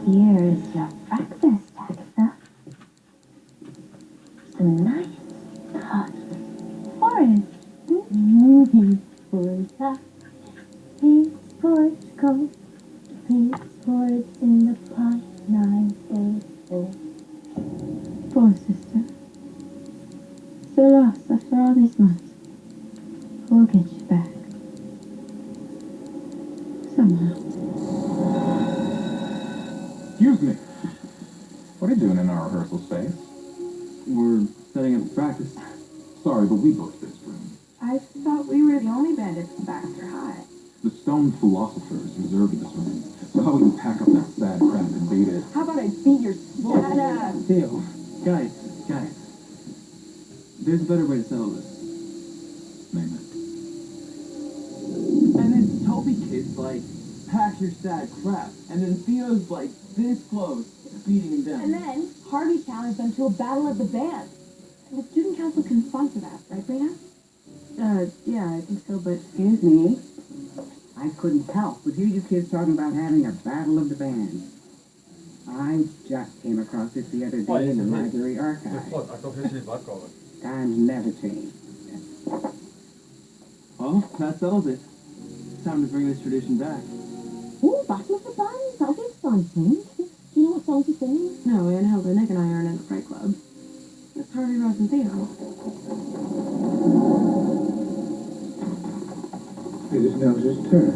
Here's your breakfast, Agatha. Some nice hot porridge. Peace porridge cold. Peace porridge in the pot. 9 Poor sister. So lost after all these months. We'll get you back. Somehow. Excuse me. What are you doing in our rehearsal space? We're setting up practice. Sorry, but we booked this room. I thought we were the only bandits in Baxter High. The stone philosophers reserved this room. So how about you pack up that sad crap and beat it? How about I beat your fat ass? Theo, guys. There's a better way to settle this. Name it. And then Toby Kid's like, pack your sad crap. And then Theo's like, this close, beating him down. And then Harvey challenged them to a battle of the band. The student council can sponsor that, right, Brina? Yeah, I think so, but... Excuse me. I couldn't help but hear you kids talking about having a battle of the bands. I just came across this the other day in the library archive. Times never change. Well, that settles it. Time to bring this tradition back. Ooh, battle of the bands. That'll be exciting. Do you know what songs you sing? No, Ann Hilda, Nick and I aren't in the Fright Club. It's Harvey, Rose, and Theo. It is now his turn.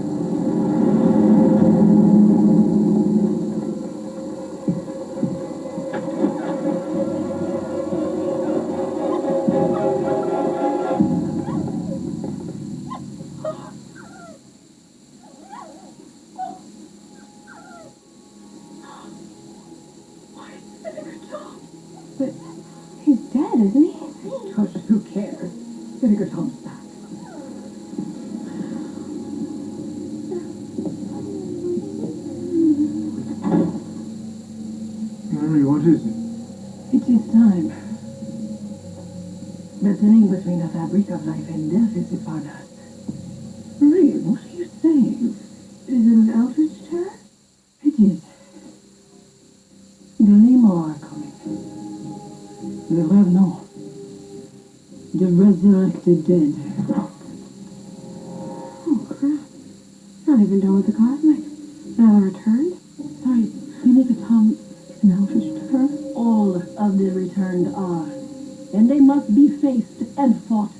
But he's dead, isn't he? Tush, who cares? Vinegar Tom's back. Mary, what is it? It is time. The link between the fabric of life and death is upon us. Marie, what are you saying? Is it an eldritch terror? It is. The Lima are coming. The Revenant. The resurrected dead. Oh, crap. Not even done with the cosmic. Now they're returned? Sorry, Vinegar Tom is an eldritch terror? All of the returned are. And they must be faced and fought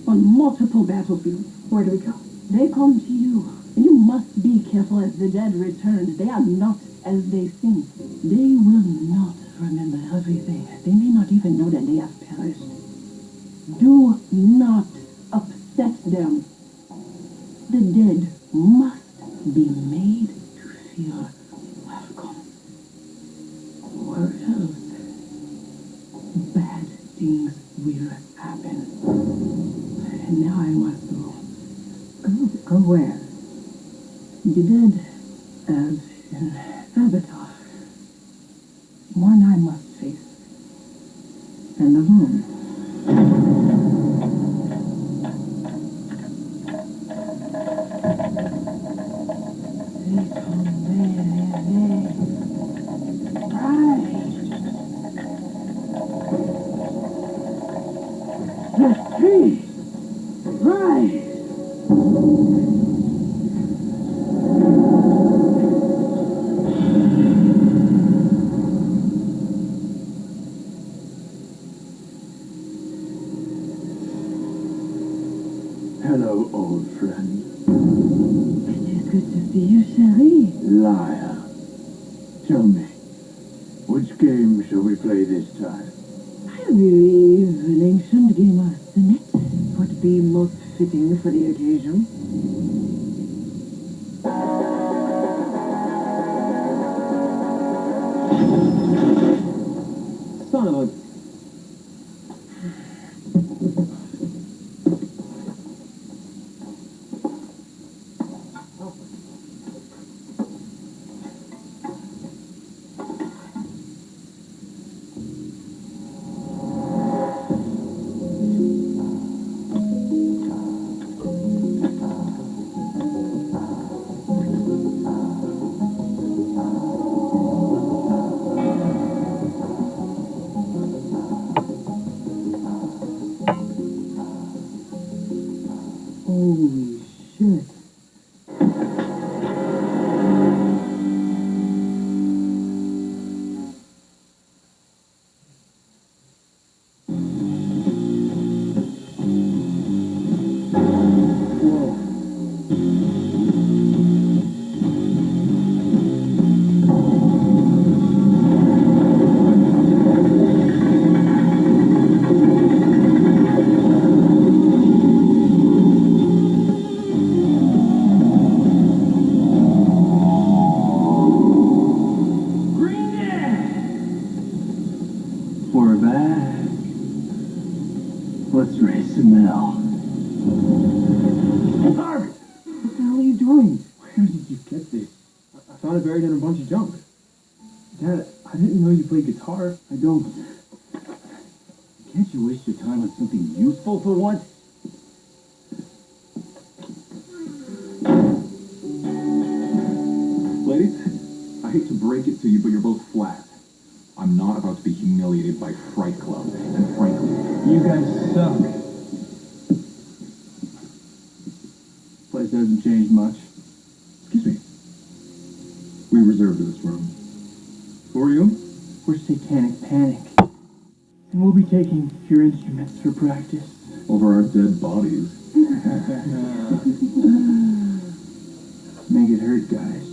on multiple battlefields. Where do we go? They come to you. And you must be careful as the dead return. They are not as they seem. They will not remember everything. They may not even know that they have perished. Do not upset them. The dead must be made to feel welcome. Or else bad things will happen. And now I must go. Go where? The dead as in Avatar. One I must face. And alone. The tree! Rise! Hello, old friend. It is good to see you, chérie. Liar. Tell me, which game shall we play this time? I believe an ancient game of assassinate would be most fitting for the occasion. Son of a... shit. We're back. Let's raise some hell. Harvey! What the hell are you doing? Where did you get this? I found it buried in a bunch of junk. Dad, I didn't know you played guitar. I don't. Can't you waste your time on something useful for once? Ladies, I hate to break it to you, but you're both flat. I'm not about to be humiliated by Fright Club, and frankly, You guys suck. Place hasn't changed much. excuse me. We reserved this room. Who are you? We're Satanic Panic. And we'll be taking your instruments for practice. Over our dead bodies. Make it hurt, guys.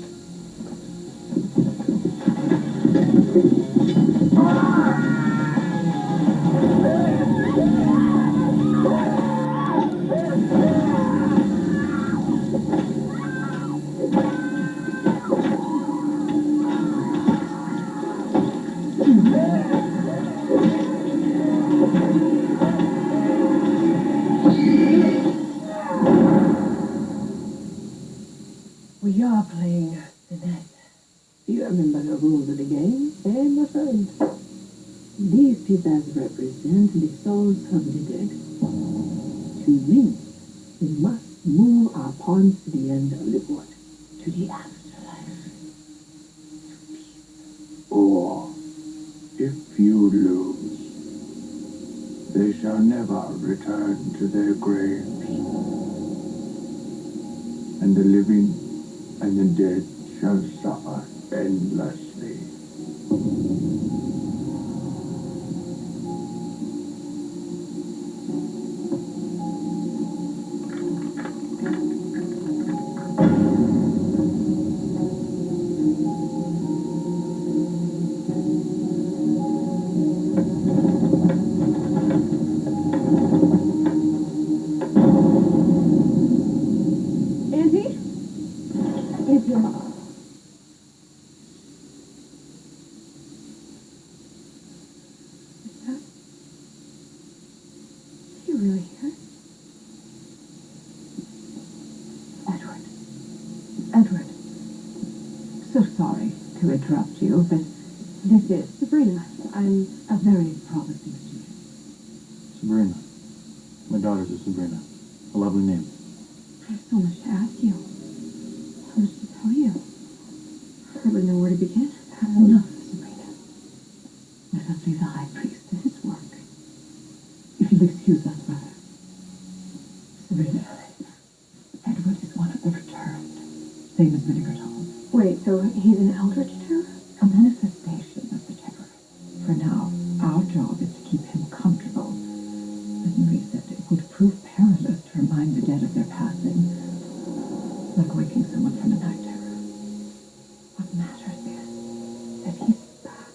We are playing tonight. You remember the rules of the game, eh, my friend? These pieces represent the souls of the dead. To win, we must move our pawns to the end of the board, to the afterlife. Or, if you lose, they shall never return to their graves. And the living and the dead shall suffer endlessly. Auntie? Is your... Is you really here? Edward. So sorry to interrupt you, but this is Sabrina. I'm a very promising student. Sabrina. My daughters are Sabrina. A lovely name. I have so much to ask you. So much to tell you. I hardly know where to begin. Enough, Sabrina. Let us leave the high priest to his work. If you'll excuse us, brother. Sabrina, Edward is one of the returned, same as Vinegar told. Wait, so he's an eldritch terror? A manifestation of the terror. For now, our job is to keep him comfortable. As Marie said, it would prove perilous to remind the dead of their passing, like waking someone from a night terror. What matters is that he's back.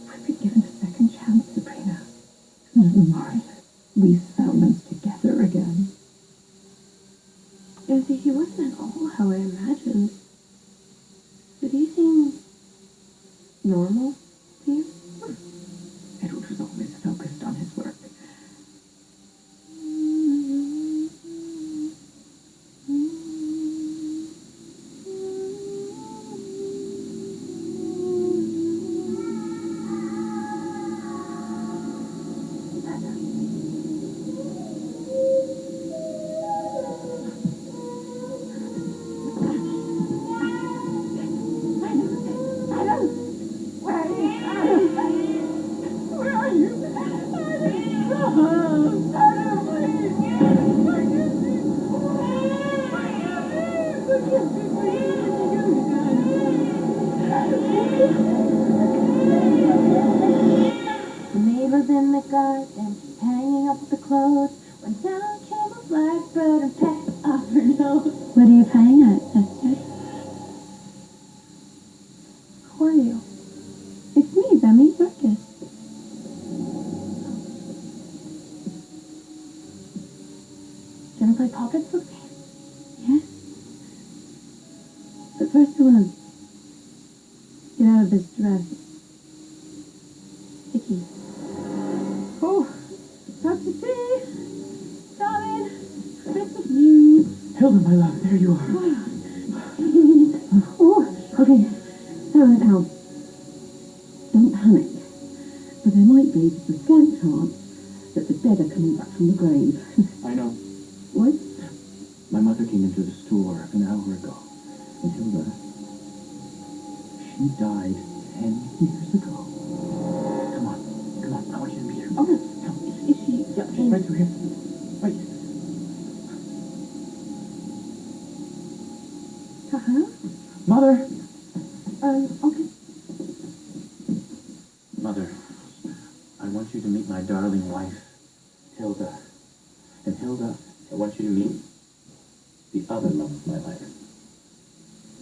We've been given a second chance, Sabrina. Marilyn, we settlements together again. Auntie, he wasn't at all how I imagined. Did he seem normal to you? Edward was always focused on his work. Where is What are you playing at, sister? Who are you? It's me, Beverly Circus. Do you want to play pockets with me? Yes. But first I want to get out of this dress. Sticky. Oh, that's the tea. Darling, Christmas news. Hilda, my love, there you are. Oh, okay. So now, don't panic. But there might be just a slight chance that the dead are coming back from the grave. I know. What? My mother came into the store an hour ago. And Hilda, she died 10 years ago. Come on, I want you to meet her. Oh, Come. is she? Yeah, she's right through here. Right. Uh-huh. Mother! Okay. Mother, I want you to meet my darling wife, Hilda. And Hilda, I want you to meet the other love of my life.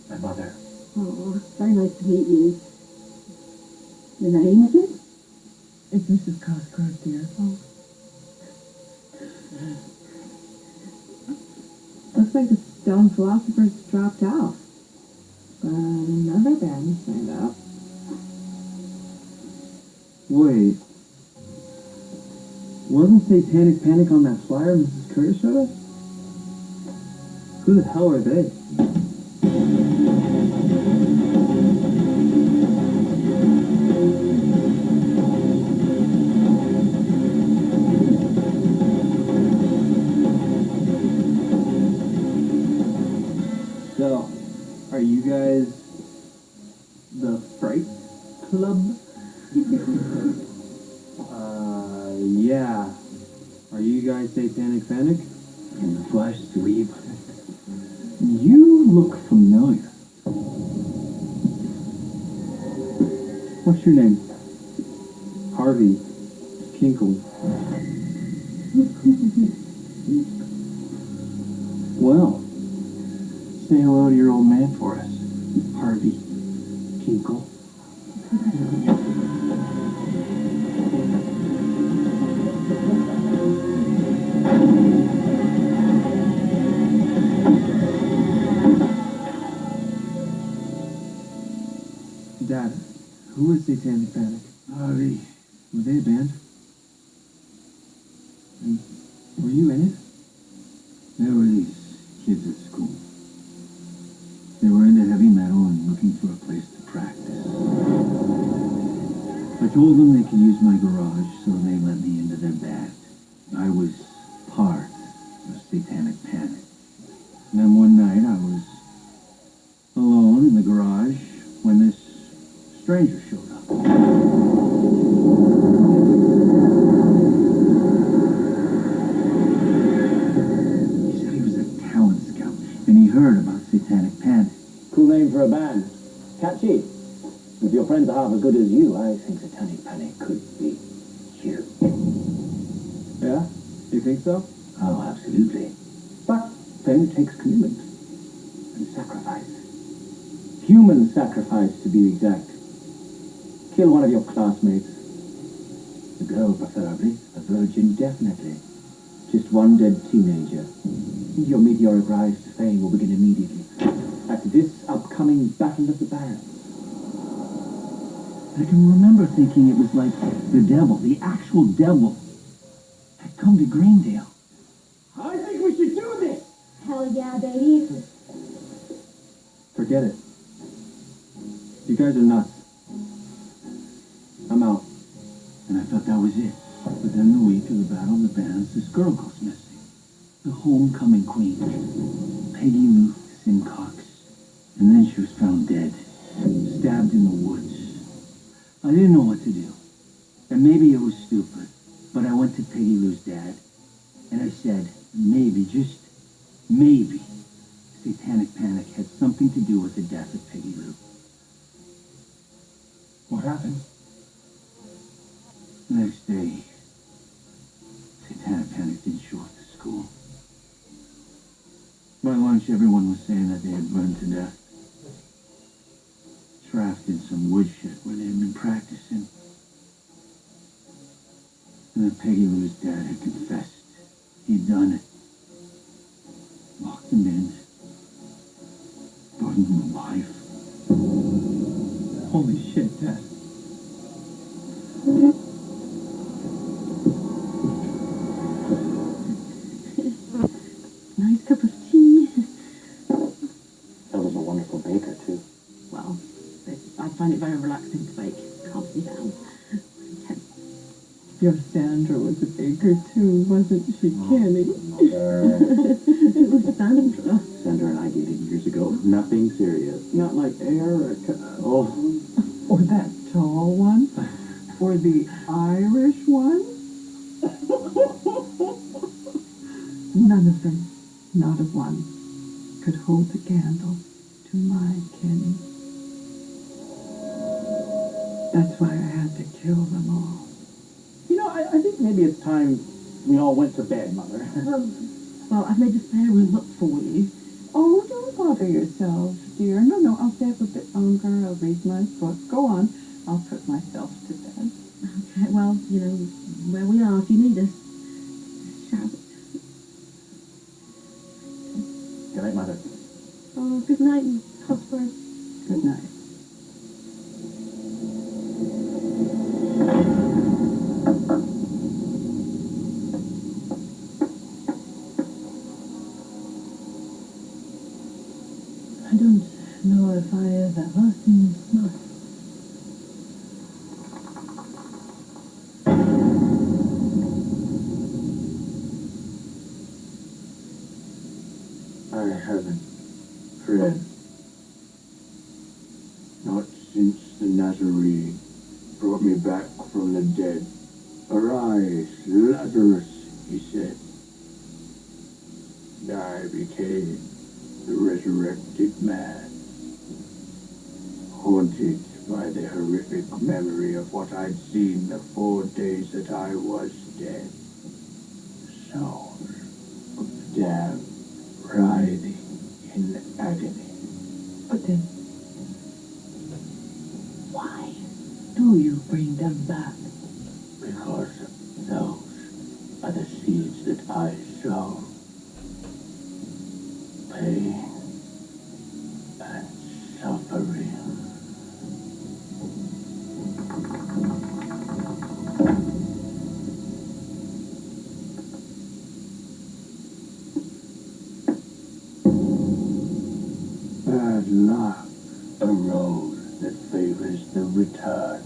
My mother. Oh, very nice to meet you. The name is it? It's Mrs. Cosgrove, dear. Oh. Looks like the stone philosophers dropped out. But another band signed up. Wait. Wasn't Satanic Panic on that flyer Mrs. Curtis showed us? Who the hell are they? So, are you guys the Fright Club? Yeah. Are you guys Satanic Panic? In the flesh, dweeb. You look familiar. What's your name? Harvey Kinkle. Well, say hello to your old man for us, Harvey Kinkle. Dad, who is Satanic Panic? Harvey, Were they a band? And were you in it? there were these kids at school. They were into heavy metal and looking for a place to practice. I told them they could use my garage, so they let me into their band. I was part of Satanic Panic. And then one night I was alone in the garage when this stranger showed up. He said he was a talent scout, and he heard about Satanic Panic. Cool name for a band. Catchy. If your friends are half as good as you, I think Satanic Panic could be you. Yeah? You think so? Oh, absolutely. But then it takes commitment and sacrifice. Human sacrifice, to be exact. Kill one of your classmates. A girl, preferably. A virgin, definitely. Just one dead teenager. Your meteoric rise to fame will begin immediately. At this upcoming Battle of the Bands. I can remember thinking it was like the devil, the actual devil, had come to Greendale. I think we should do this! Hell yeah, baby. Forget it. You guys are nuts. I'm out. And I thought that was it. But then the week of the Battle of the Bands, this girl goes missing. The homecoming queen. Peggy Lou Simcox. And then she was found dead. Stabbed in the woods. I didn't know what to do. And maybe it was stupid. But I went to Peggy Lou's dad. And I said, maybe, just maybe, Satanic Panic had something to do with the death of Peggy Lou. What happened? The next day, Satanic Panic didn't show up to school. My lunch much everyone was saying that they had burned to death. Trapped in some woodshed where they had been practicing. And that Peggy Lou's dad had confessed. He'd done it. Locked him in. Burned him alive. Holy shit, Dad. Nice cup of tea. That was a wonderful baker, too. Well, I find it very relaxing to bake. Calms me down. Your Sandra was a baker too, wasn't she, Kenny? It was Sandra. Sandra and I dated years ago. Nothing serious. Not like Erica. Oh. Or that tall one? Or the Irish one? None of them, not a one, could hold the candle to my Kenny. That's why I had to kill them all. You know, I think maybe it's time we all went to bed, Mother. Well, I've made a spare room up for you. Oh, don't bother yourself, dear. No, I'll stay up a bit longer. I'll read my book. Go on. I'll put myself to bed. Okay, well, you know where we are if you need us. Shout. Good night, Mother. Oh, good night, Hotspur. Good night. I don't know if I have ever seen snuff. I haven't, Fred. Not since the Nazarene brought me back from the dead. Arise, Lazarus, he said. And I became the resurrected man, haunted by the horrific memory of what I'd seen the 4 days that I was dead. Souls of the damned writhing in agony. But then, why do you bring them back? Because those are the seeds that I sow. Pain and suffering. Bad luck, a road that favors the return.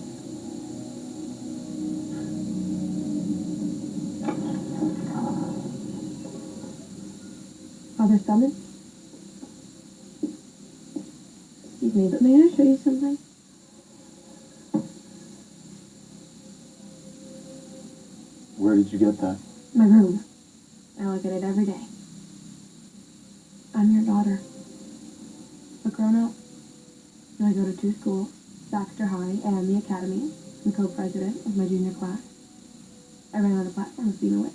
Father Summon? Excuse me, but may I show you something? Where did you get that? My room. I look at it every day. I'm your daughter. A grown-up. I go to 2 schools, Baxter High and the Academy. I'm co-president of my junior class. I ran on the platform of being a witch.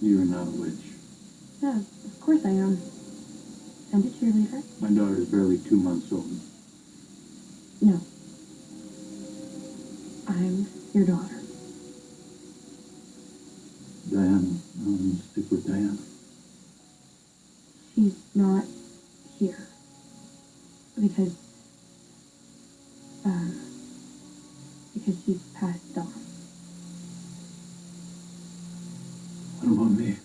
You're not a witch. Yeah, of course I am. And a cheerleader. My daughter's barely 2 months old. No. I'm your daughter. Diane, stick with Diane. She's not here. Because she's passed on. What about me?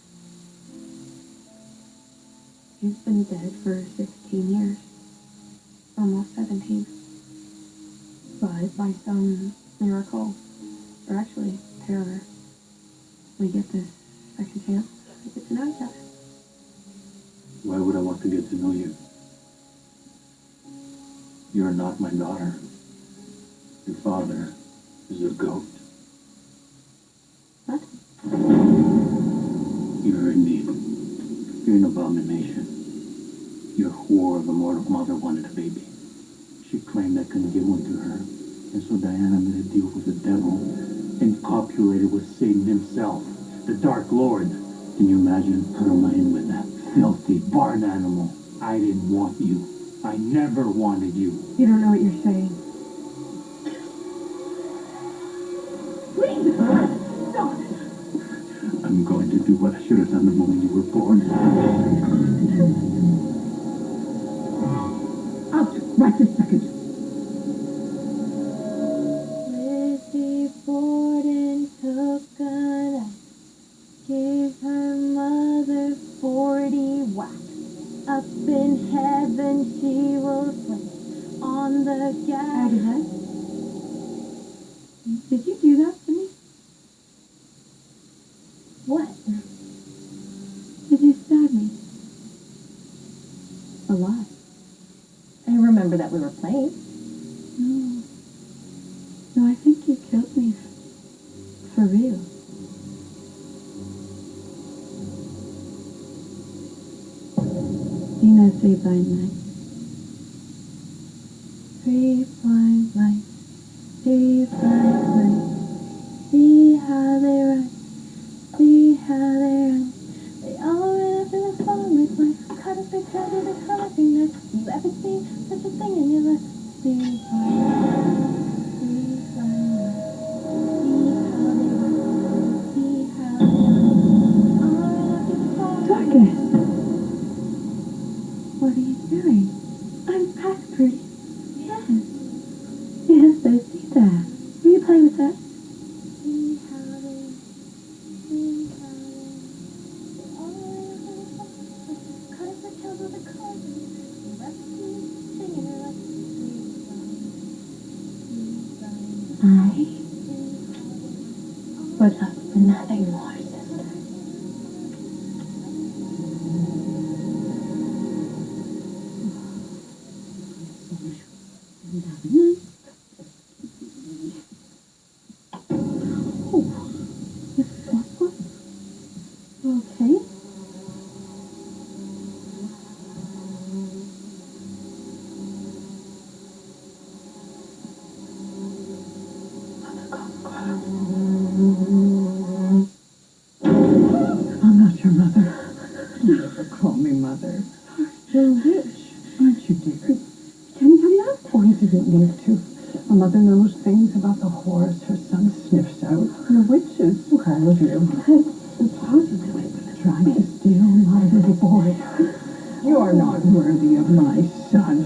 She's been dead for 16 years. Almost 17. But by some miracle, or actually terror, we get this second chance to get to know each other. Why would I want to get to know you? You're not my daughter. Your father is a goat. What? You're indeed. You're an abomination. Your whore of a mortal mother wanted a baby. She claimed I couldn't give one to her. And so Diana made a deal with the devil and copulated with Satan himself, the Dark Lord. Can you imagine her lying with that filthy barn animal? I didn't want you. I never wanted you. You don't know what you're saying. Please! Stop! I'm going to do what I should have done the moment you were born. Out! Right this second. Lizzie Borden took a knife, gave her mother 40 whacks. Up in heaven she will swing on the gas. Agatha, did you do that to me? What? Did you stab me? A lot. I remember that we were playing. No. No, I think you killed me. For real. You know 3 blind mice. 3 blind mice. 3 blind mice. See how they run. See how they run. They all ran after the phone with my cut up their tail with a coloring knife. You ever seen such a thing in your life? 3 blind mice. 3 blind mice. See how they run. See how they run. All ran after the phone. Douglas! What are you doing? I'm past pretty. Yes. Yes, I see that. Will you play with that? See how they, see how they, all the way up to the top. Cut up the tails with a card. Let's see, singing it like I would love for nothing more, sister. Okay. I'm not your mother. Don't ever call me mother. You're rich, aren't you, dear? Can you tell me that? Oh, you didn't need to. A mother knows things about the whores her son sniffs out. The witches. All of you. Impossible. Trying to steal my little boy. You're not worthy of my son.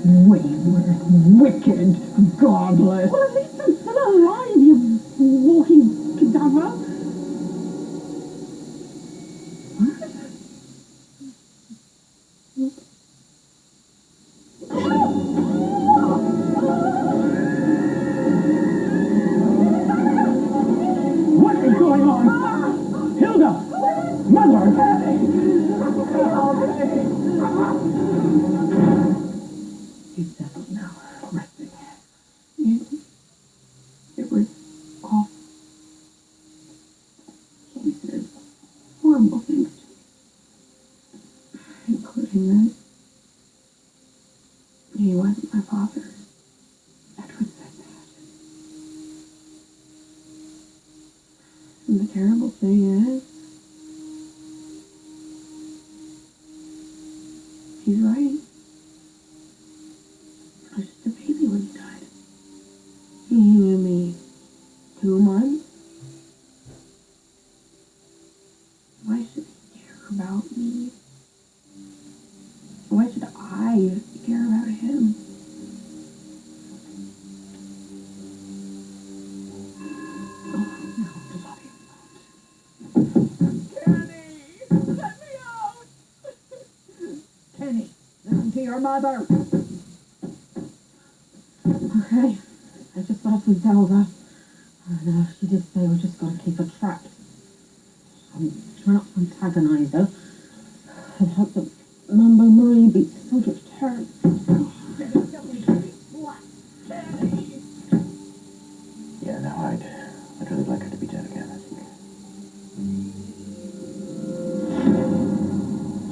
Wayward, wicked, godless. Well, at least I'm still alive, you walking cadaver. What is going on? Hilda! Mother! He's settled now, resting. It was awful. He said horrible things to me, including that he wasn't my father. Edward said that. And the terrible thing is, he's right. I was just a baby when he died. He knew me 2 months. Why should he care about me? Why should I care about him? Oh, no, bloody not. Kenny! Let me out! Kenny, listen to your mother. Okay, I just got off with Zelda. And she did say we just got to keep her trapped. I'm trying not to antagonize her. And hope that Mambo Marie beats Frederick Johannes. Yeah, no, I'd really like her to be dead again, I think.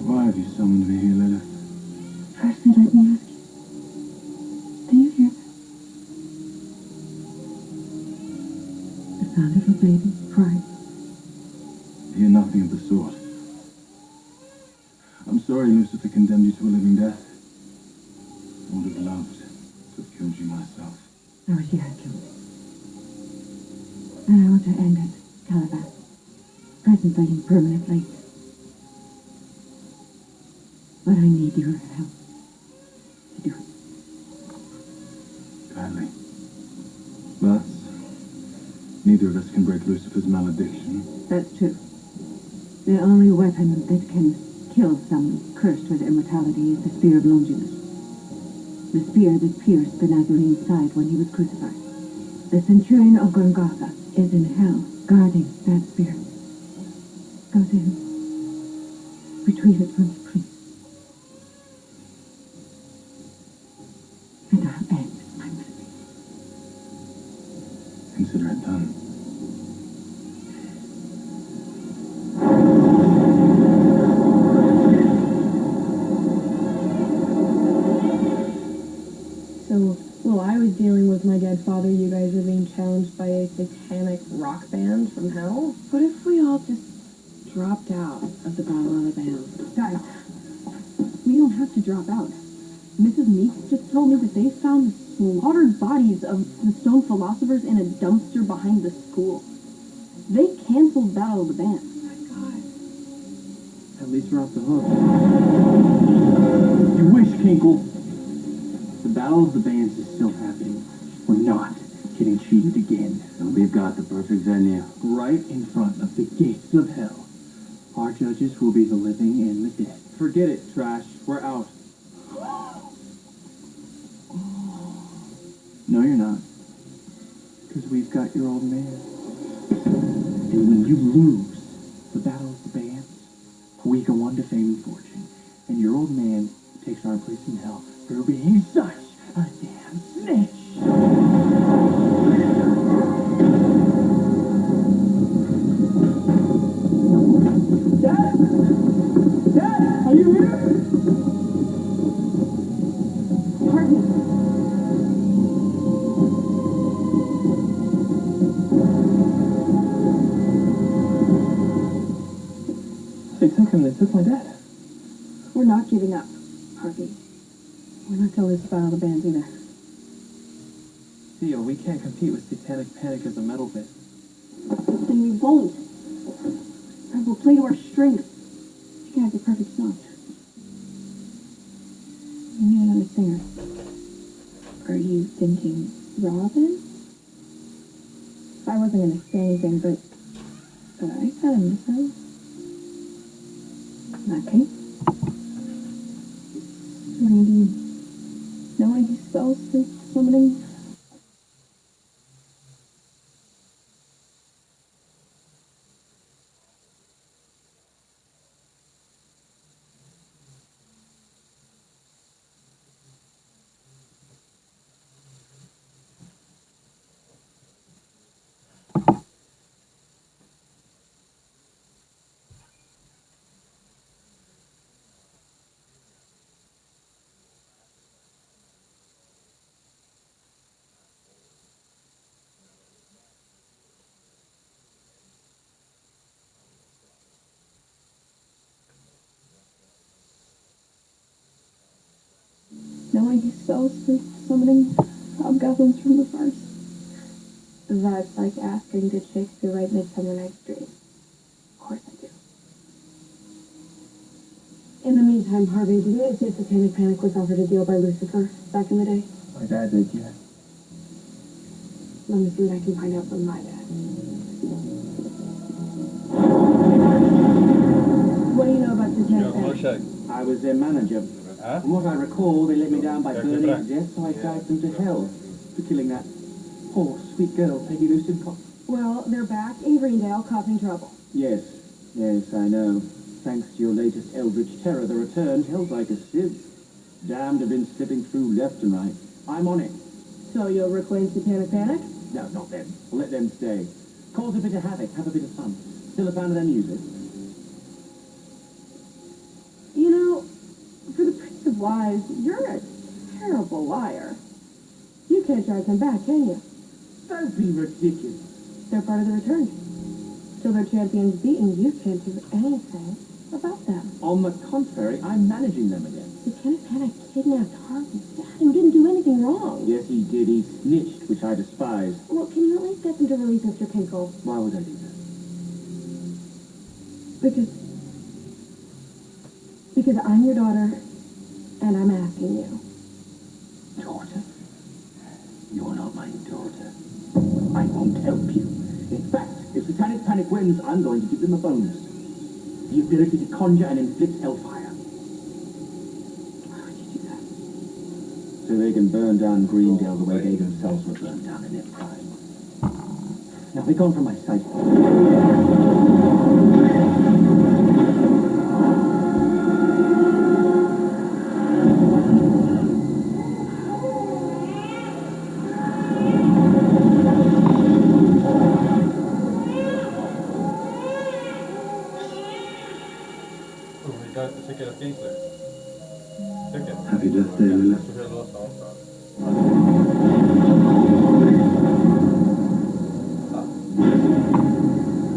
Why have you summoned me here, Lilith? Firstly, let me ask you. Do you hear that? The sound of a baby crying. I hear nothing of the sort. I'm sorry Lucifer condemned you to a death. I would have loved to have killed you myself. I wish you had killed me. And I want to end it, Caliban. Presently and permanently. But I need your help to do it. Gladly. But neither of us can break Lucifer's malediction. That's true. The only weapon that can kill someone cursed with immortality is the spear of Longinus. The spear that pierced the Nazarene's side when he was crucified. The centurion of Golgotha is in hell, guarding that spear. Go to him. Retrieve it from me, please. And I'll end my misery. Consider it done. So, while I was dealing with my dead father, you guys were being challenged by a satanic rock band from hell? What if we all just dropped out of the Battle of the Bands? Guys, we don't have to drop out. Mrs. Meeks just told me that they found the slaughtered bodies of the stone philosophers in a dumpster behind the school. They canceled Battle of the Bands. Oh my god. At least we're off the hook. You wish, Kinkle. The Battle of the Bands is still happening. We're not getting cheated again. And we've got the perfect venue. Right in front of the gates of hell. Our judges will be the living and the dead. Forget it, Trash. We're out. No, you're not. Because we've got your old man. And when you lose the Battle of the Bands, we go on to fame and fortune. And your old man takes our place in hell for being such a damn snitch. Dad? Dad, are you here? Pardon me. They took him. They took my dad. We're not giving up, Harvey. We're not going to lose the Battle of the Bands either. Theo, we can't compete with Satanic Panic as a metal band. Then we won't. And we'll play to our strengths. You can have the perfect song. We need another singer. Are you thinking Robin? I wasn't going to say anything, but I kind of miss her. Okay. I mean, do you know any spells for summoning? Know any spells for summoning hobgoblins from the forest? That's like asking the chicks to write Midsummer Night's Dream. Of course I do. In the meantime, Harvey, did you see if Satanic Panic was offered a deal by Lucifer back in the day? My dad did, yeah. Let me see what I can find out from my dad. What do you know about Satanic Panic? I was their manager. From what I recall, they let me down by burning to death, so I dragged them to hell for killing that poor, sweet girl, Peggy Lou Simcox. Well, they're back in Greendale causing trouble. Yes, I know. Thanks to your latest eldritch terror, the return held like a sieve. Damned have been slipping through left and right. I'm on it. So you'll reclaim Satanic Panic? No, not them. I'll let them stay. Cause a bit of havoc, have a bit of fun. Still a fan of their music? You know, for the Prince of Lies, you're a terrible liar. You can't drive them back, can you? Don't be ridiculous. They're part of the return. Till their champion's beaten, you can't do anything about them. On the contrary, I'm managing them again. Satanic Panic kidnapped Harvey's dad, who didn't do anything wrong. Yes, he did. He snitched, which I despise. Well, can you at least get them to release Mr. Kinkle? Why would I do that? Because I'm your daughter, and I'm asking you. Daughter? You're not my daughter. I won't help you. In fact, if Satanic Panic wins, I'm going to give them a bonus. The ability to conjure and inflict hellfire. Why would you do that? So they can burn down Greendale the way they themselves were burned down in their prime. Now be gone from my sight. Happy birthday, Lilla.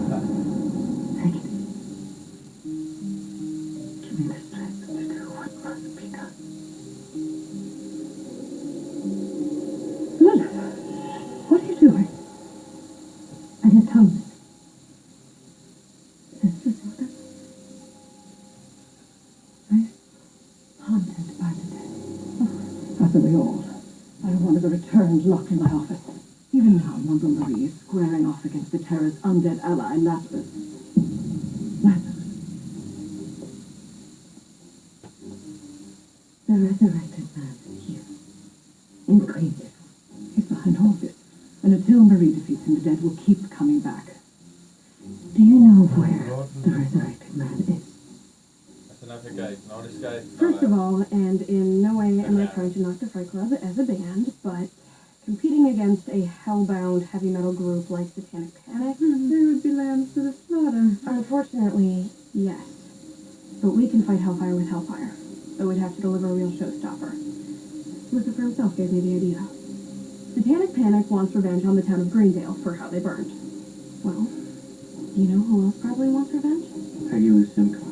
Take it. Give me the strength to do what must be done. Lila, what are you doing? An atonement. This is Jordan. Haunted by the dead. As are we all. I don't want to go returned locked in my office. Even now, Monroe Marie is squaring off against the terror's undead ally, Lazarus. Lazarus. The resurrected man here. In Queensville. He's behind all this. And until Marie defeats him, the dead will keep coming back. Do you know where the resurrected man is? First of all, and in no way am I trying to knock the Fright Club as a band, but competing against a hellbound heavy metal group like Satanic Panic, There would be lambs to the slaughter. unfortunately, yes. But we can fight Hellfire with Hellfire, though we'd have to deliver a real showstopper. Lucifer himself gave me the idea. Satanic Panic wants revenge on the town of Greendale for how they burned. Well, you know who else probably wants revenge? Peggy with Simcox.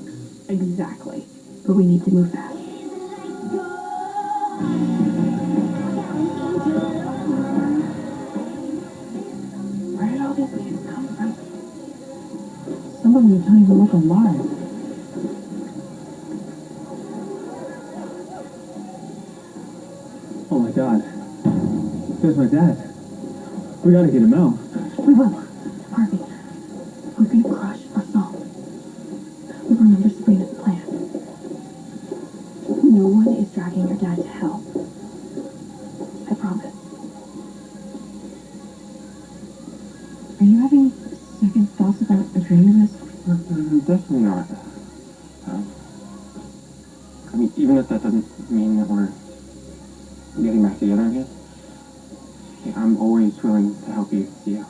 Exactly. But we need to move fast. Where did all these kids come from? Some of them don't even look alive. Oh my God. There's my dad. We gotta get him out. We will. Harvey, we're gonna crush us all. We remember Sabrina's plan. No one is dragging your dad to hell. I promise. Are you having second thoughts about agreeing to this? Definitely not. I mean, even if that doesn't mean that we're getting back together again, I'm always willing to help you see out.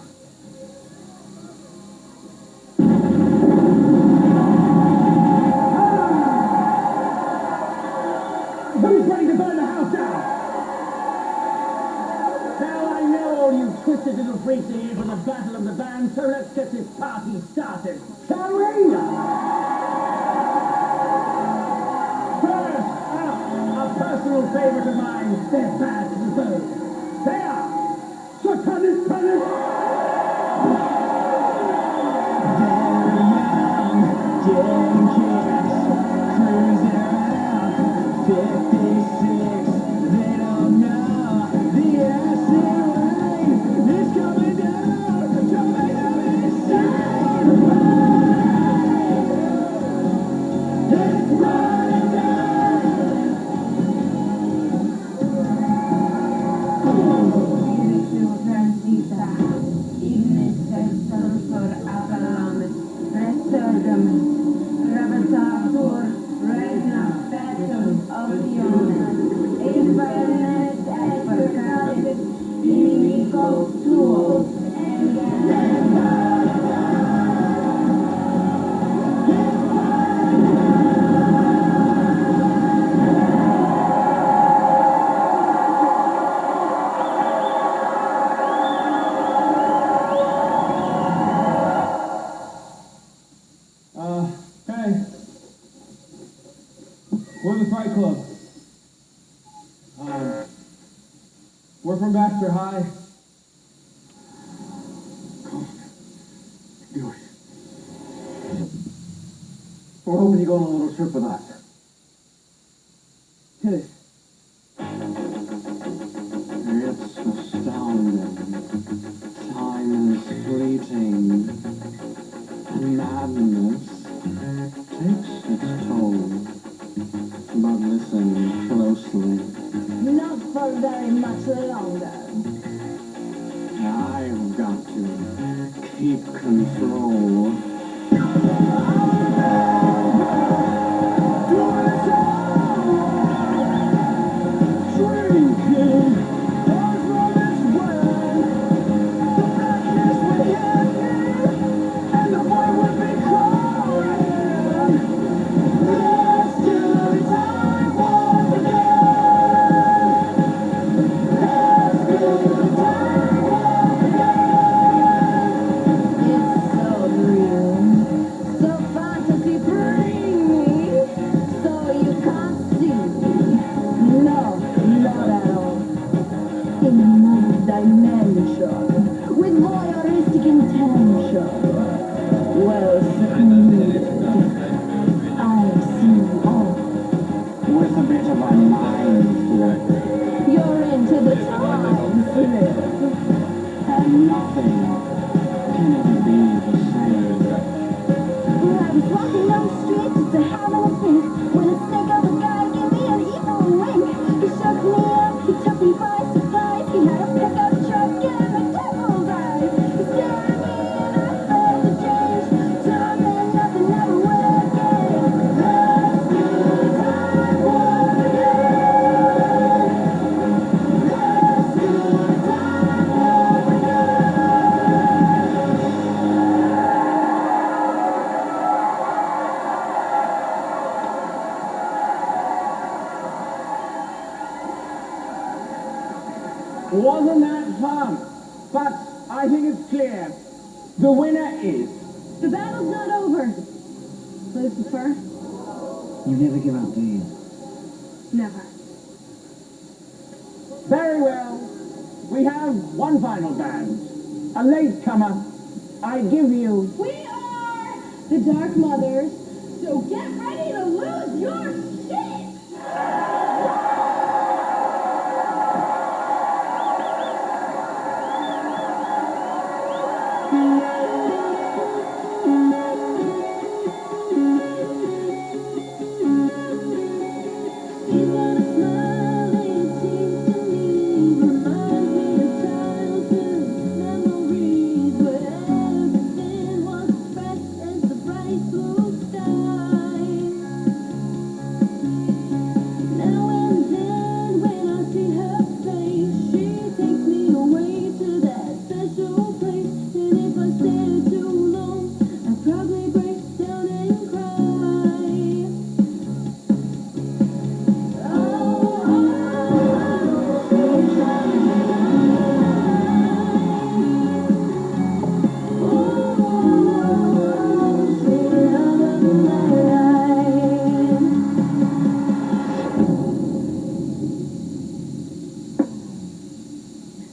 Who's ready to burn the house down? Now I know all you twisted little freaks are here for the battle of the band, so let's get this party started, shall we? First up, a personal favourite of mine, they're bad to the bone. They are Satanic Panic! We're from Baxter High. Come on. Do it. We're hoping you go on a little trip with us. Hit it. It's astounding. Time is fleeting. And madness takes its toll. But listen closely. Not for very much longer. I've got to keep control. With voyeuristic intention. Well secluded. I see all. With a bit of a mind flip. You're into the time slip. And nothing can ever be the same. I was walking down the street just to have a think when a snake of a guy gave me an evil wink. He shook me up, he took me by surprise. He had a pickup truck and a devil's eyes. He stared at me and I felt the change. Told me nothing ever will again. Let's do the time war again. Let's do the time war again. Wasn't that fun? But I think it's clear. The winner is... The battle's not over. Lucifer? You never give up, do you? Never. Very well. We have one final band. A latecomer. I give you... We are the Dark Mothers, so get ready to lose your shit!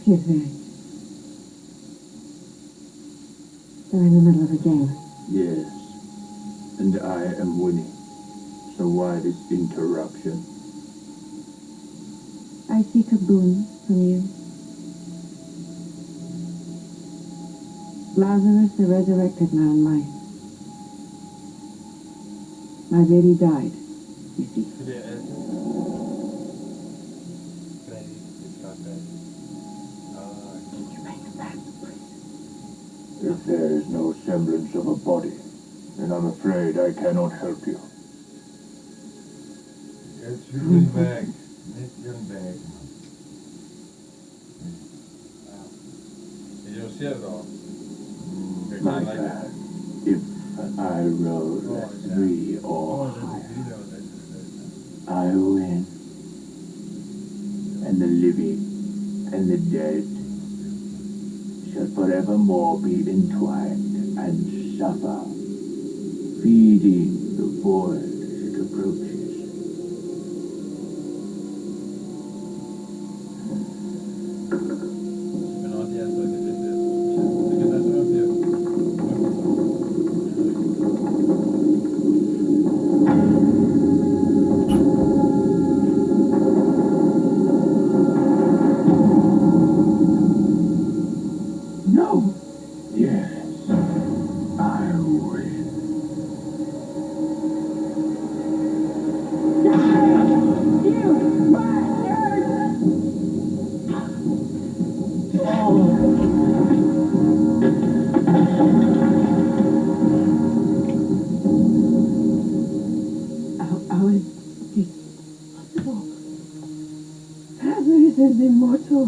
Excuse me. They're in the middle of a game. Yes, and I am winning. So why this interruption? I seek a boon from you. Lazarus, the resurrected man, my baby died, you see. If there is no semblance of a body, then I'm afraid I cannot help you. It's really bad. It's really bad. You don't see it at all. My bad. If I roll a 3 or higher, I win. And the living and the dead shall forevermore be entwined and suffer, feeding the void as it approaches. Lazarus is immortal.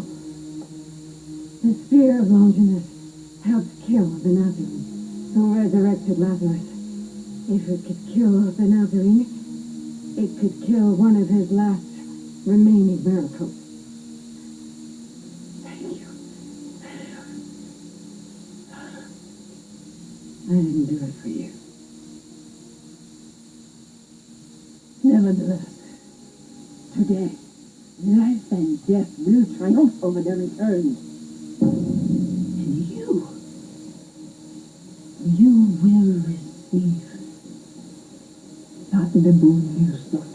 The spear of Longinus helped kill the Nazarene, who resurrected Lazarus. If it could kill the Nazarene, it could kill one of his last remaining miracles. Thank you. I didn't do it for you. Nevertheless, today, life and death will triumph over their return. And you will receive not the boon you sought,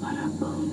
but a boon.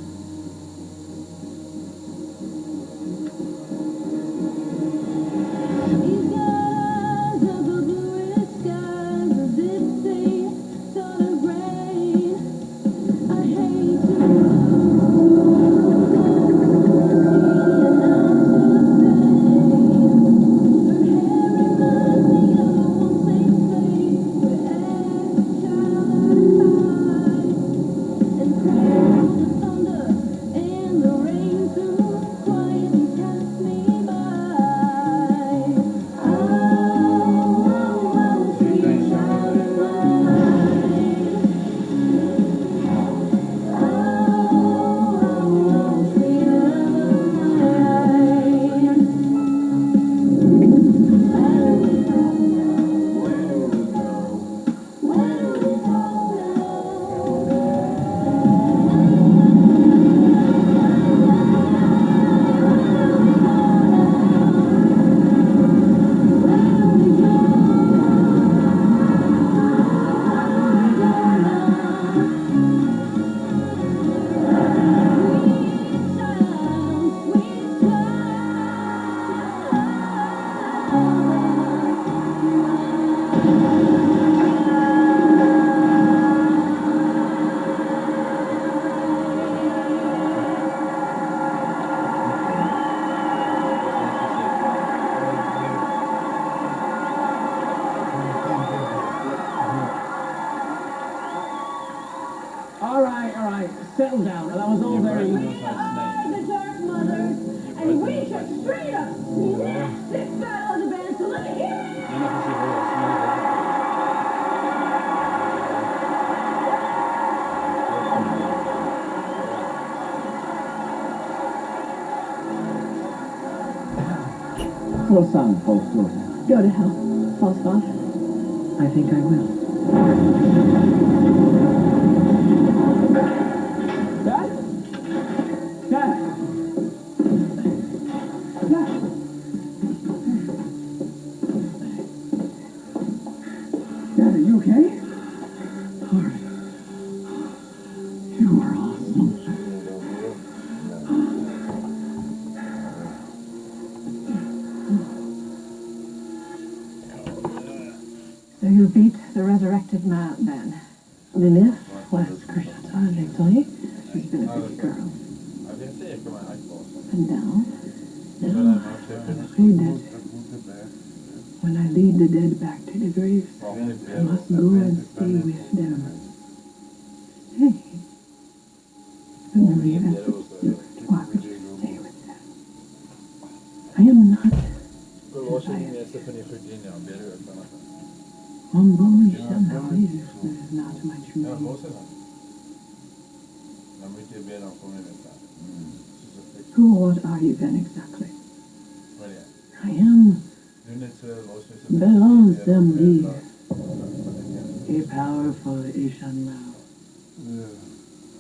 All right. Settle down. That was all very... We are the Dark Mothers, and we should straight up smash this battle of the bands, so let me hear it! False son, false daughter. Go to hell, false father. I think I will. Dad? Dad? Dad? Dad, are you okay? Lord, you are awesome. So you beat the resurrected man then? Lilith was chrystal, actually. She's been a big girl. And now I'm afraid that when I lead the dead back to the graves, I must go and stay with them. Hey, don't leave us, Stuart. Why would you stay with them? I am not Monroe shall not leave. That is not my true name. Who or what are you then exactly? I am Beverly, a powerful Asian Lao.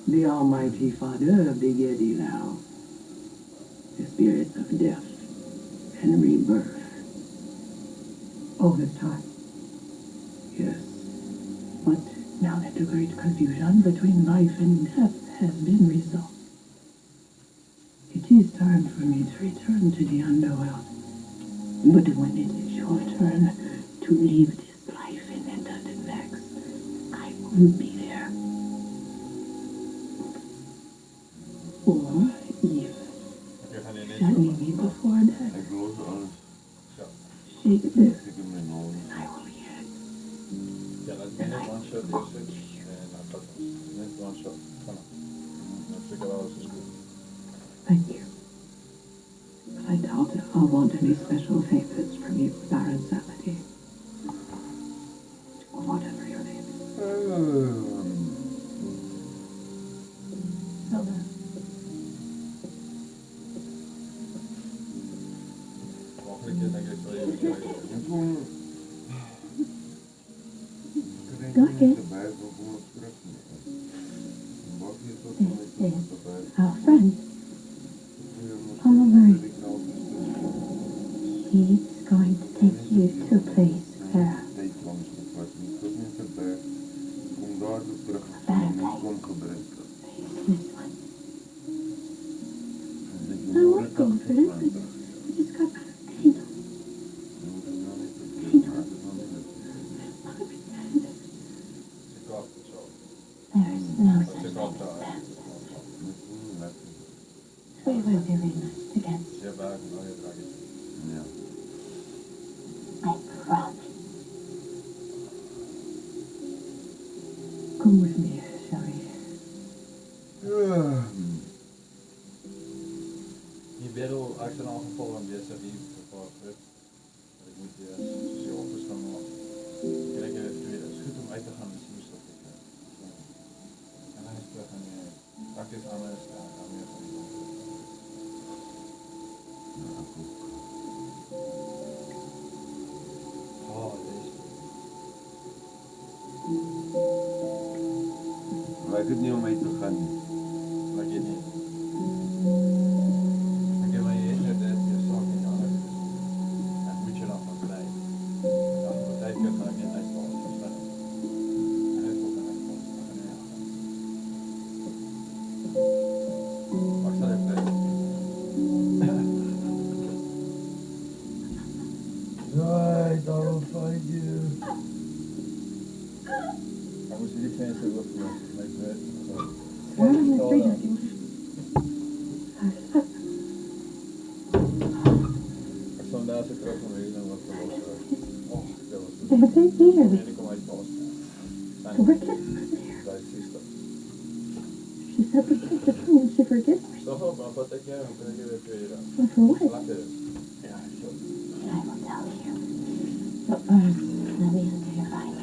The Almighty Father of the Yeti Lao. The spirits of death and rebirth. All this time. Yes. But now that the great confusion between life and death has been resolved, it is time for me to return to the underworld. But when it is your turn to leave this life and enter the next, I will be there. Or if shall we meet before that, shake this, and I will hear it. And I will go to you. Thank you. But I doubt I'll want any special favors from you, Baron Salady. Or whatever your name is. Zelda. Go ahead. This is our friend, Oliver. He's going to take you to a place where a better place. This one. I want to go for it, but we just got pain. There's no such thing as that. We were very much against you. I promise. Come with me, shall we? Je wil als een aangeval aan DSTV vervaard wordt. Ik moet je zo opgestaan maken. Kijk, het is goed om uit te gaan en zien wat ik heb. En dan is het terug aan je. Pak dit aan en aan meer van die kant. Oh, deze. Maar ik het niet om mee te gaan. Maar je niet. Ik heb mijn internet je zag in de huis. En moet je nog van blij. Als je wat tijd kunt, dan heb je een uitval. En het is ook een uitval. Maar ik zal even kijken. Right, I will find you. I was really fancy with my bed. Why am I afraid of you? Ik stond daar zo terug van weer en wat verlost. Oh, dat was They have been here. en ik kom uit Boston. So we're getting there. Zij sister. She said the kids at home. She forgets me. Zo hoop, maar wat ik heb, dan kan ik weer tweede. But for what? Laat het. Ja, zo. I will tell you. But first, let me enter your life.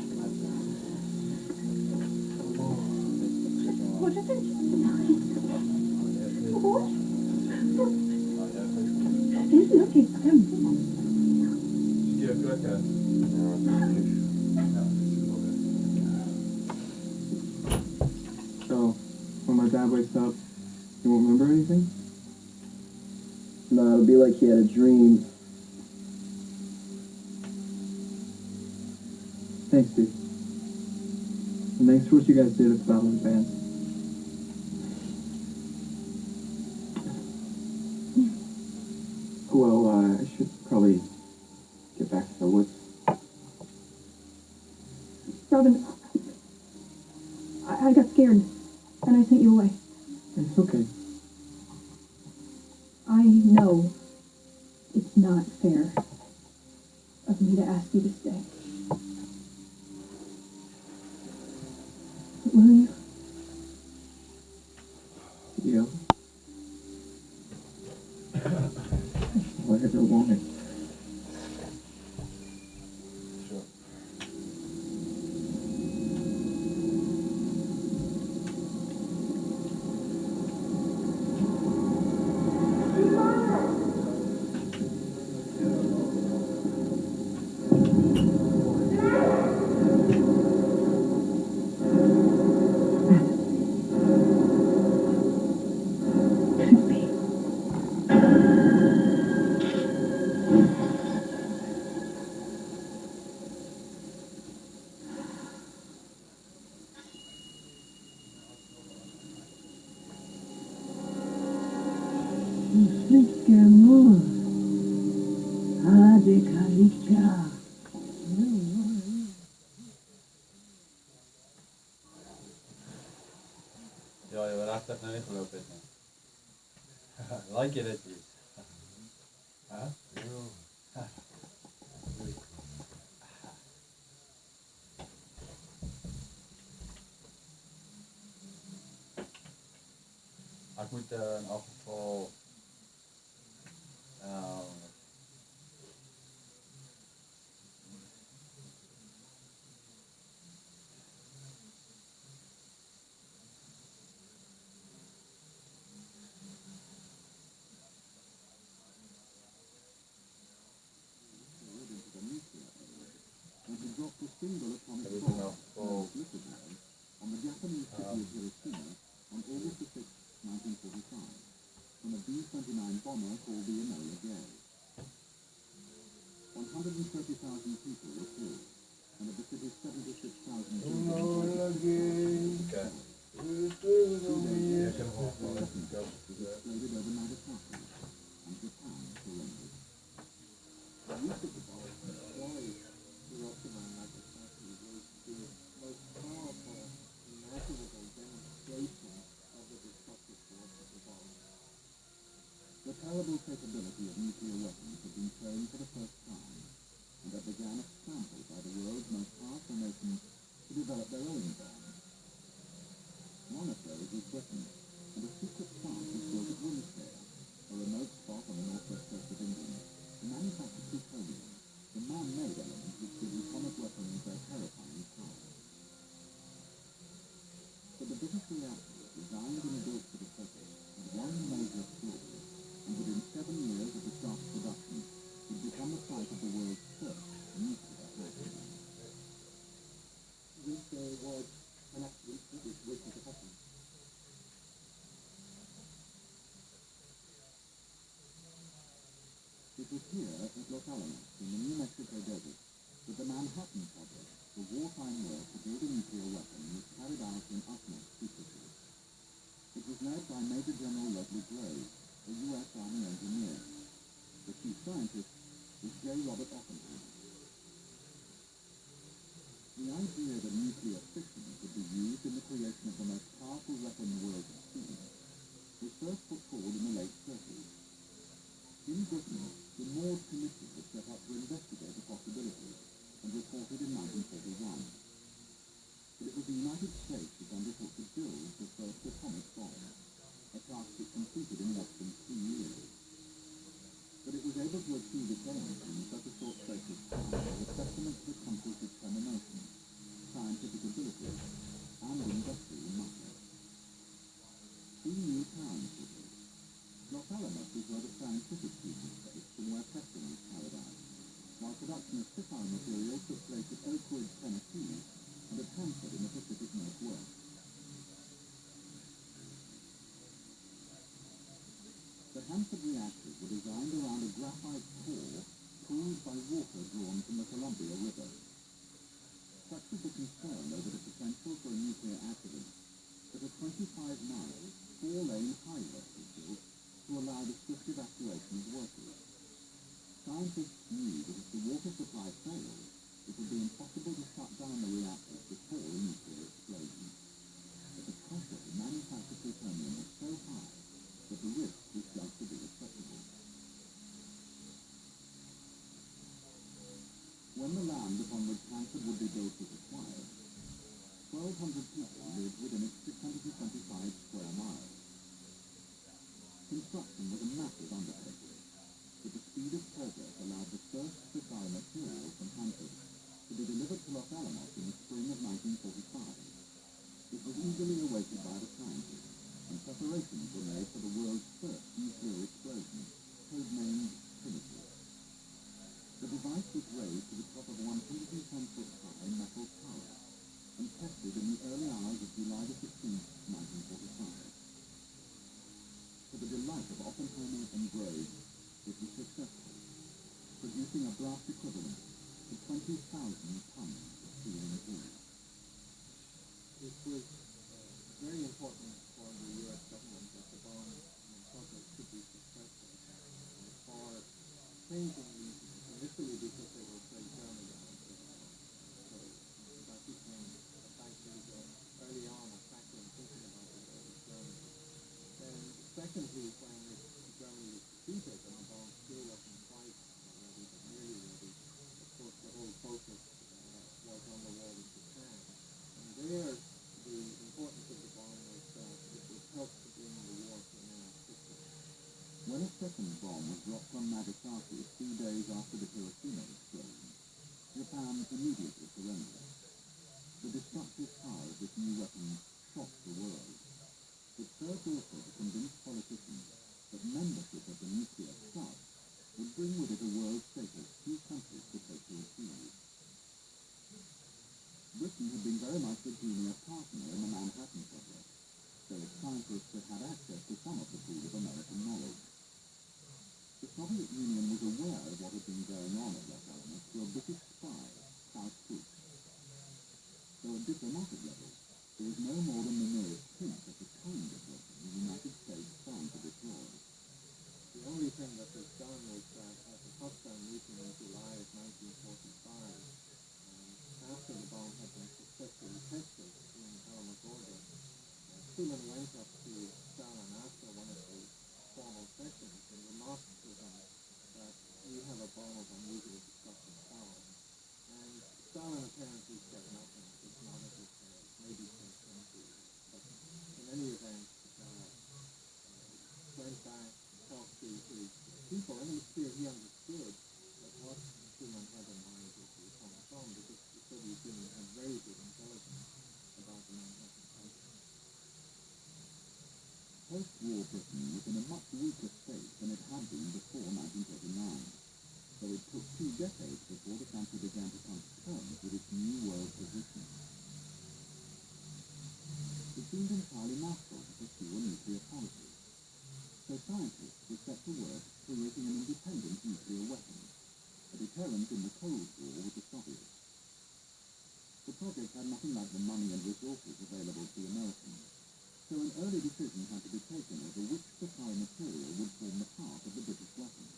What is it? What? He's looking at him. Zie je krukken? So, when my dad wakes up, he won't remember anything? Nah, it'll be like he had a dream. Thanks, dude. And thanks for what you guys did at the Battle of the Bands. Well, I should probably get back to the woods. Robin, I got scared, and I sent you away. It's okay. I know it's not fair of me to ask you to stay. But will you? Yeah. Whatever want it. Sure. Ja, je bent echt nog niet gelopen. Like it, is. Huh? Ik moet in elk geval on the Japanese city of Hiroshima on August 6, 1945, when a B-29 bomber called the Enola Gay. 130,000 people were killed, and of the city's 76,000 Enola Gay. Exploded over Nagasaki, and Japan surrendered. The use of the bomb destroyed Hiroshima and Nagasaki was the most powerful imaginable demonstration of the destructive force of the bomb. The terrible capability of nuclear weapons had been shown for the first time, and there began a scramble by the world's most powerful nations to develop their own bombs. One of those was Britain, and a secret plant was built at Windsor, a remote spot on the northwest coast of England, to manufacture plutonium, the man-made element which gives atomic weapons their terrifying power. But the British reactor, designed and built for the purpose, had one major flaw, and within 7 years of the start of production, would become the site of the world's first nuclear accident. This was an accident that was waiting to happen. It was here at Los Alamos, in the New Mexico desert, that the Manhattan Project, the wartime work to build a nuclear weapon, was carried out in utmost secrecy. It was led by Major General Leslie Graves, a U.S. Army engineer. The chief scientist was J. Robert Oppenheimer. The idea that nuclear fission could be used in the creation of the most powerful weapon the world has seen was first put forward in the late 30s. In Britain, the Maud Committee was set up to investigate the possibilities and reported in 1941. But it was the United States that undertook to build the first atomic bomb, a task it completed in less than 2 years. But it was able to achieve its aims in such a short space of time as a testament to the country's determination, scientific ability, and industrial muscle. 2 new towns were built. Los Alamos was where the scientific piece was based and where testing was carried out, while production of fissile materials took place at Oak Ridge, Tennessee, and at Hanford in the Pacific Northwest. The Hanford reactors were designed around a graphite core cooled by water drawn from the Columbia River. Such was the concern over the potential for a nuclear accident that a 25-mile, 4-lane highway was built to allow the swift evacuation of workers. Scientists knew that if the water supply failed, it would be impossible to shut down the reactors before a nuclear explosion. But the pressure to manufacture plutonium was so high that the risk was judged to be acceptable. When the land upon which Hanford would be built was acquired, 1,200 people lived within its 625 square miles. Construction was a massive undertaking, but the speed of progress allowed the first fissile material from Hanford to be delivered to Los Alamos in the spring of 1945. It was eagerly awaited by the scientists, and preparations were made for the world's first nuclear explosion, codenamed Trinity. The device was raised to the top of a 110-foot-high metal tower and tested in the early hours of July 16, 1945. To the delight of Oppenheimer and Graves, it was successful, producing a blast equivalent to 20,000 tons of TNT. It was very important for the U.S. government that the bomb project could be successful, and for changing reasons, initially because they were so German so that became a factor early on, a factor in thinking about the role of Germany. And secondly, when Germany was defeated and the bomb still wasn't quite ready, but nearly ready, of course the whole focus was on the war with Japan. And there, the importance of the bomb was that it would help to bring the war to their second bomb was dropped on Nagasaki 3 days after the Hiroshima explosion, Japan immediately surrendered. The destructive power of this new weapon shocked the world. It served also to convince politicians that membership of the nuclear trust would bring with it a world status few countries could hope to achieve. Britain had been very much the junior partner in the Manhattan Project, though its scientists had had access to some of the pool of American knowledge. The Soviet Union was aware of what had been going on at Los Alamos through a British spy, Klaus Fuchs. Though at diplomatic level, there was no more than the merest hint of the kind of weapon the United States planned to deploy. The only thing that was done was that at the Potsdam meeting in July of 1945, after the bomb had been successfully tested in Alamogordo, Truman went up to Stalin after one of the formal sessions and remarked to him that we have a bomb of unusual destructive power. And Stalin apparently said nothing, just nodded his head, maybe said something. But in any event, went back, talked to his people, and it was clear he understood that what Truman had in mind was the atomic bomb, because the Soviet Union had very good intelligence about the Manhattan Project. Post-war Britain was in a much weaker state than it had been before 1939, though it took 2 decades before the country began to come to terms with its new world position. It seemed entirely natural to pursue a nuclear policy, so scientists were set to work creating an independent nuclear weapon, a deterrent in the Cold War with the Soviets. The project had nothing like the money and resources available to the Americans, so an early decision had to be taken over which supply material would form the part of the British weapon.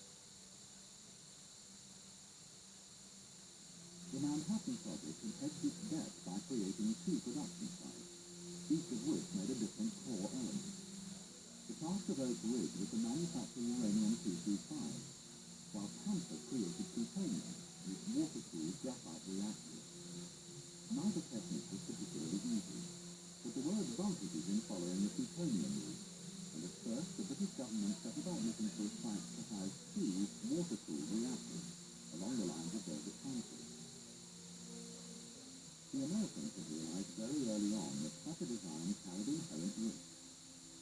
The Manhattan Project had hedged its bet by creating 2 production sites, each of which made a different core element. The task of Oak Ridge was to manufacture uranium-235, while Panther created plutonium with water-cooled graphite reactors. Neither technique was particularly easy, but there were advantages in following the plutonium route, and at first the British government set about looking for a site to house 2 water-cooled reactors, along the lines of those at Panther. The Americans had realized very early on that such a design carried inherent risks.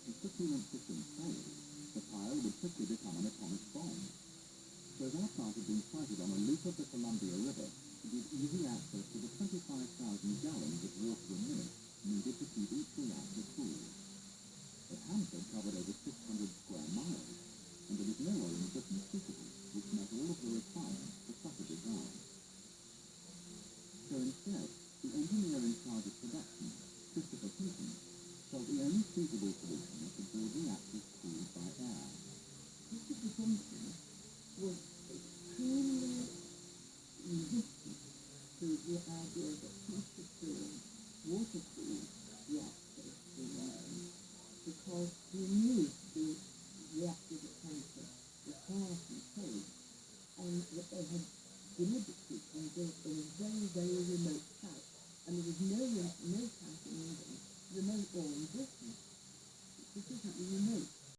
If the coolant system failed, the pile would quickly become an atomic bomb. So that site had been sited on a loop of the Columbia River to give easy access to the 25,000 gallons of water a minute needed to keep each reactor cool. But Hampstead covered over 600 square miles, and there was nowhere in Britain suitable which met all of the requirements